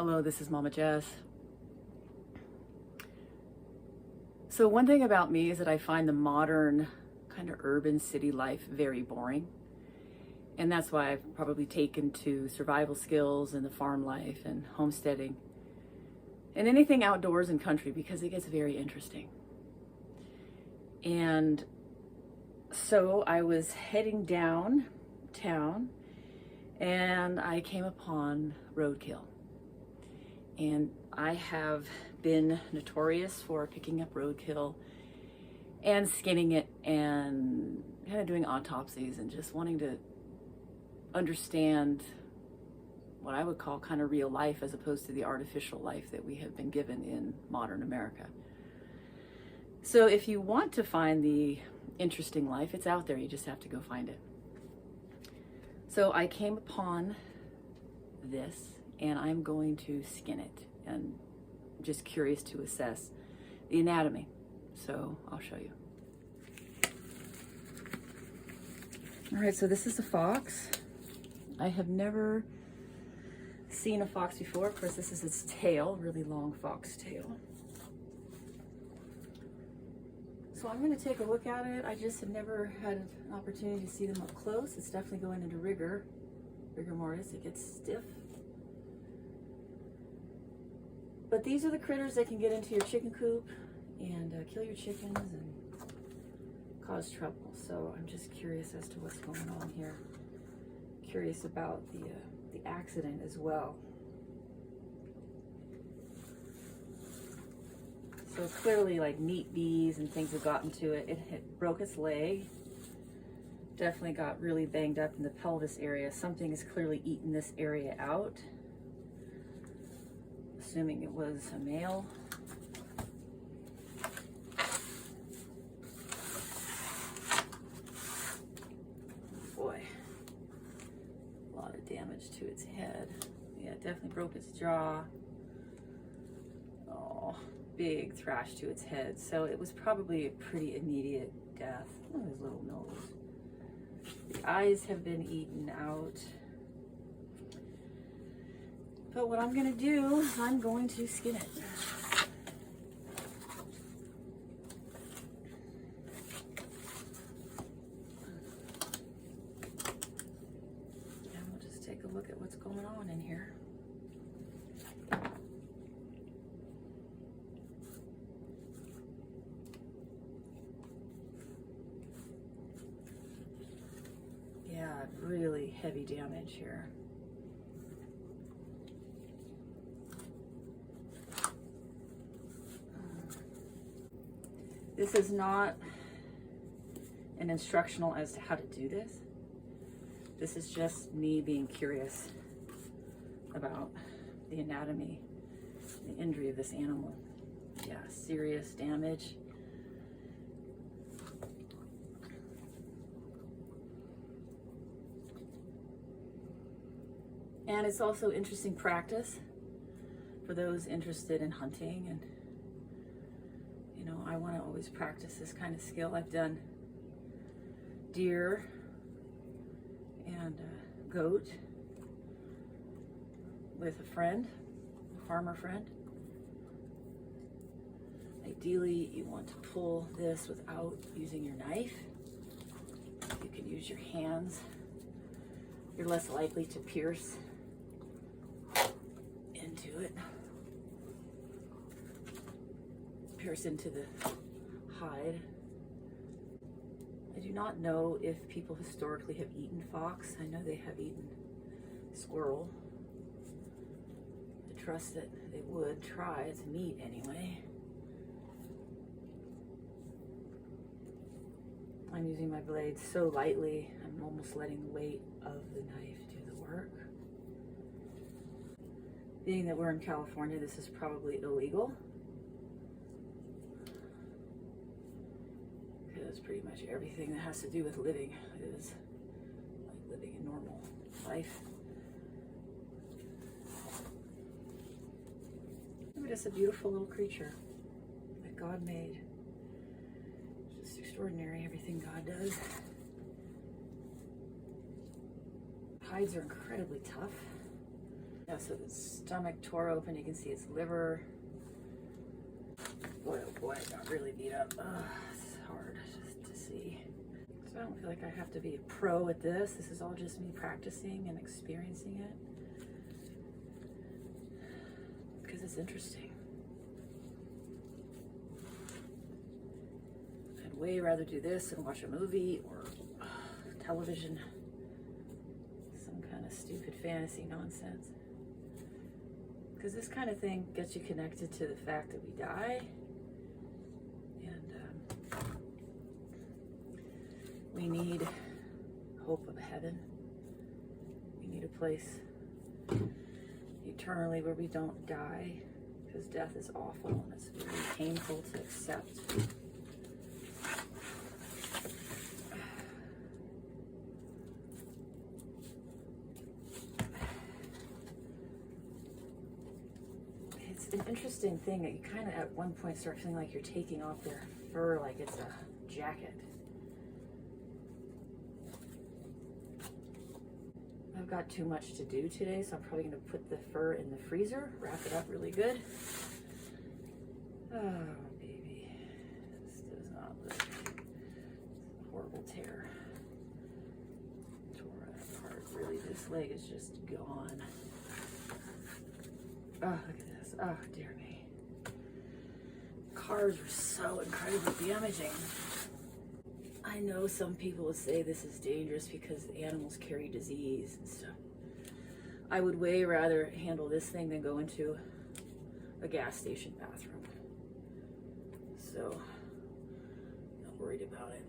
Hello, this is Mama Jess. So one thing about me is that I find the modern kind of urban city life very boring. And that's why I've probably taken to survival skills and the farm life and homesteading and anything outdoors and country, because it gets very interesting. And so I was heading downtown and I came upon roadkill. And I have been notorious for picking up roadkill and skinning it and kind of doing autopsies and just wanting to understand what I would call kind of real life as opposed to the artificial life that we have been given in modern America. So if you want to find the interesting life, it's out there. You just have to go find it. So I came upon this and I'm going to skin it, and I'm just curious to assess the anatomy. So I'll show you. All right, so this is a fox. I have never seen a fox before. Of course, this is its tail, really long fox tail. So I'm going to take a look at it. I just have never had an opportunity to see them up close. It's definitely going into rigor mortis. It gets stiff. But these are the critters that can get into your chicken coop and kill your chickens and cause trouble. So I'm just curious as to what's going on here. Curious about the accident as well. So clearly, like, meat bees and things have gotten to it. It broke its leg. Definitely got really banged up in the pelvis area. Something has clearly eaten this area out. Assuming it was a male. Boy, a lot of damage to its head. Yeah, it definitely broke its jaw. Oh, big thrash to its head. So it was probably a pretty immediate death. Look at his little nose. The eyes have been eaten out. But what I'm gonna do is I'm going to skin it. And we'll just take a look at what's going on in here. Yeah, really heavy damage here. This is not an instructional as to how to do this. This is just me being curious about the anatomy, the injury of this animal. Yeah, serious damage. And it's also interesting practice for those interested in hunting, and you know, I want to always practice this kind of skill. I've done deer and goat with a friend, a farmer friend. Ideally, you want to pull this without using your knife. You can use your hands. You're less likely to pierce into it. Pierce into the hide. I do not know if people historically have eaten fox. I know they have eaten squirrel. I trust that they would try. It's meat anyway. I'm using my blade so lightly, I'm almost letting the weight of the knife do the work. Being that we're in California, this is probably illegal. Because pretty much everything that has to do with living is like living a normal life. It's just a beautiful little creature that God made. It's just extraordinary, everything God does. Hides are incredibly tough. Yeah, so the stomach tore open. You can see its liver. Boy, oh boy, it got really beat up. It's hard just to see. So I don't feel like I have to be a pro at this. This is all just me practicing and experiencing it. Because it's interesting. I'd way rather do this and watch a movie or television. Some kind of stupid fantasy nonsense. Because this kind of thing gets you connected to the fact that we die. And we need hope of heaven. We need a place eternally where we don't die. Because death is awful and it's very painful to accept. An interesting thing that you kind of at one point start feeling like you're taking off their fur like it's a jacket. I've got too much to do today, so I'm probably going to put the fur in the freezer, wrap it up really good. Oh, baby. This does not look. It's a horrible tear. Tore it apart. Really, this leg is just gone. Oh, look at this. Oh, dear me. Cars were so incredibly damaging. I know some people would say this is dangerous because animals carry disease and stuff. I would way rather handle this thing than go into a gas station bathroom. So, not worried about it.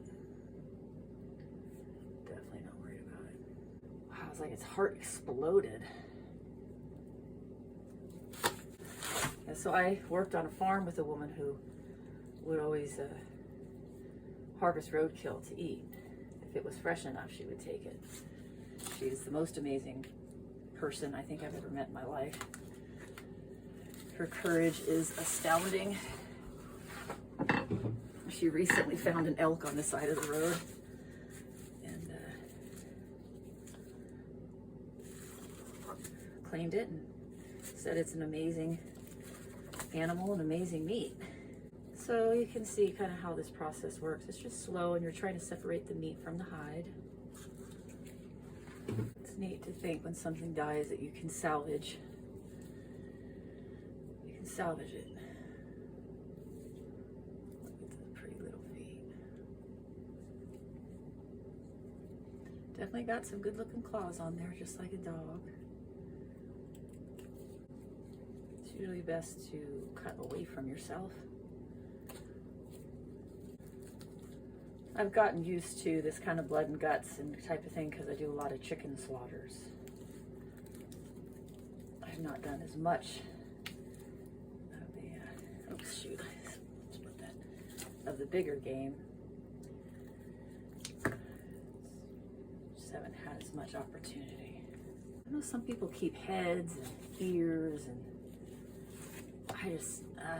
Definitely not worried about it. Wow, it's like its heart exploded. And so I worked on a farm with a woman who would always harvest roadkill to eat. If it was fresh enough, she would take it. She's the most amazing person I think I've ever met in my life. Her courage is astounding. She recently found an elk on the side of the road and claimed it and said it's an amazing animal and amazing meat. So you can see kind of how this process works. It's just slow and you're trying to separate the meat from the hide. It's neat to think when something dies that you can salvage. You can salvage it. Look at the pretty little feet. Definitely got some good looking claws on there, just like a dog. It's usually best to cut away from yourself. I've gotten used to this kind of blood and guts and type of thing because I do a lot of chicken slaughters. I've not done as much of the, oops, shoot, split that, of the bigger game. Just haven't had as much opportunity. I know some people keep heads and ears and I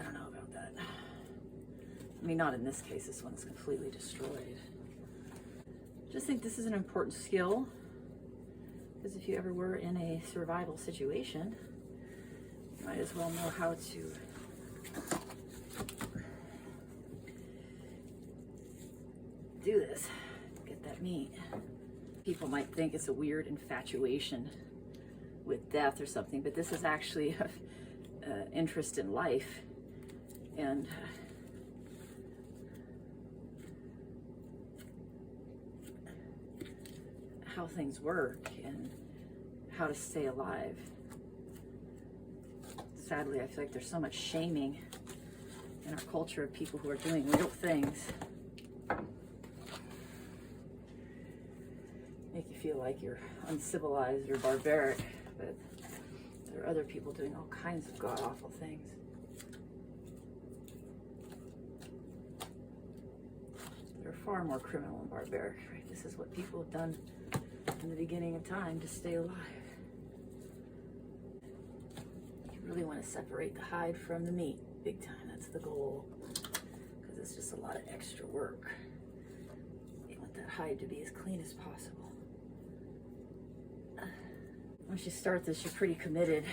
don't know about that. I mean, not in this case, this one's completely destroyed. Just think this is an important skill because if you ever were in a survival situation, you might as well know how to do this, get that meat. People might think it's a weird infatuation with death or something, but this is actually an interest in life and how things work and how to stay alive. Sadly, I feel like there's so much shaming in our culture of people who are doing real things. Make you feel like you're uncivilized or barbaric, but there are other people doing all kinds of god-awful things. They're far more criminal and barbaric, right? This is what people have done in the beginning of time to stay alive. You really want to separate the hide from the meat, big time. That's the goal, because it's just a lot of extra work. You want that hide to be as clean as possible. once you start this, you're pretty committed.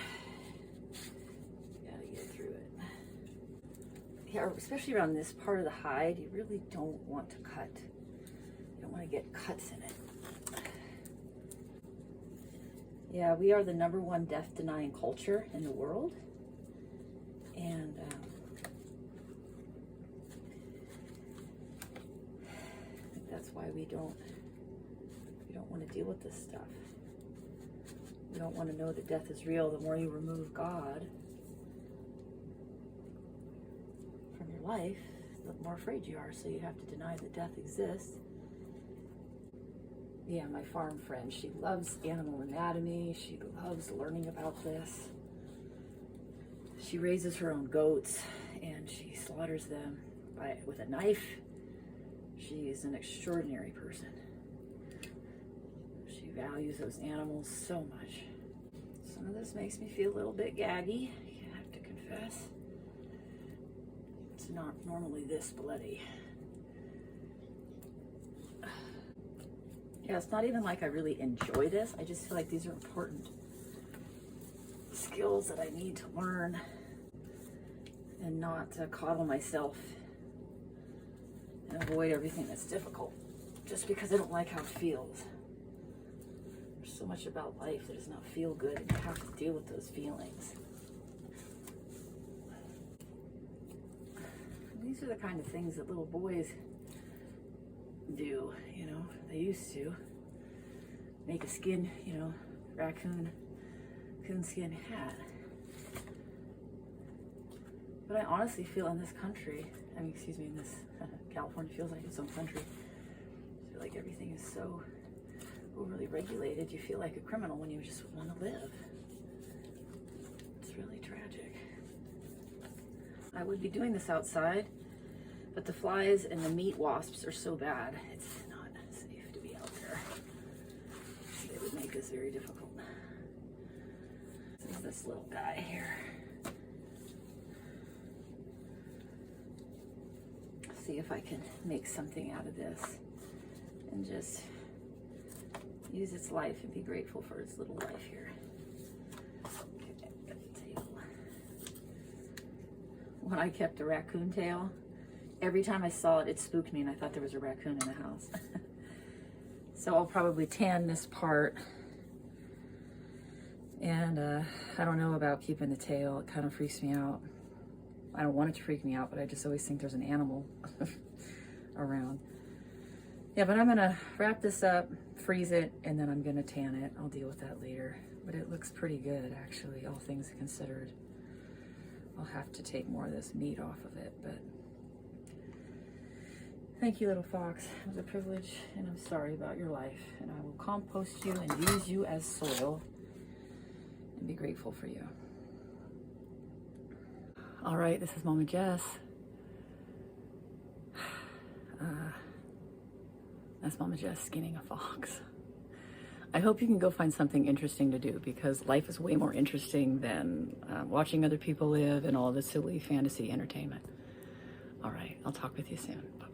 You gotta get through it. Yeah, especially around this part of the hide, you really don't want to cut. You don't want to get cuts in it. Yeah, we are the #1 death-denying culture in the world. And I think that's why we don't want to deal with this stuff. You don't want to know that death is real. The more you remove God from your life, the more afraid you are. So you have to deny that death exists. Yeah, my farm friend, she loves animal anatomy. She loves learning about this. She raises her own goats and she slaughters them with a knife. She's an extraordinary person. She values those animals so much. Some of this makes me feel a little bit gaggy, I have to confess. It's not normally this bloody. Yeah, it's not even like I really enjoy this. I just feel like these are important skills that I need to learn and not coddle myself and avoid everything that's difficult just because I don't like how it feels. There's so much about life that does not feel good, and you have to deal with those feelings. These are the kind of things that little boys do, you know. They used to make a skin, you know, raccoon skin hat. But I honestly feel in this country, I mean, excuse me, in this California feels like its own country. I feel like everything is so overly regulated. You feel like a criminal when you just want to live. It's really tragic. I would be doing this outside, but the flies and the meat wasps are so bad. It's not safe to be out there. So it would make this very difficult. This is this little guy here. See if I can make something out of this and just use its life and be grateful for its little life here. Okay, got the tail. When I kept a raccoon tail, every time I saw it, it spooked me and I thought there was a raccoon in the house. So I'll probably tan this part. And I don't know about keeping the tail. It kind of freaks me out. I don't want it to freak me out, but I just always think there's an animal around. Yeah, but I'm gonna wrap this up, freeze it, and then I'm gonna tan it. I'll deal with that later. But it looks pretty good, actually, all things considered. I'll have to take more of this meat off of it, but thank you, little fox. It was a privilege, and I'm sorry about your life. And I will compost you and use you as soil and be grateful for you. All right, this is Mama Jess. That's Mama Jess skinning a fox. I hope you can go find something interesting to do, because life is way more interesting than watching other people live and all the silly fantasy entertainment. All right, I'll talk with you soon. Bye.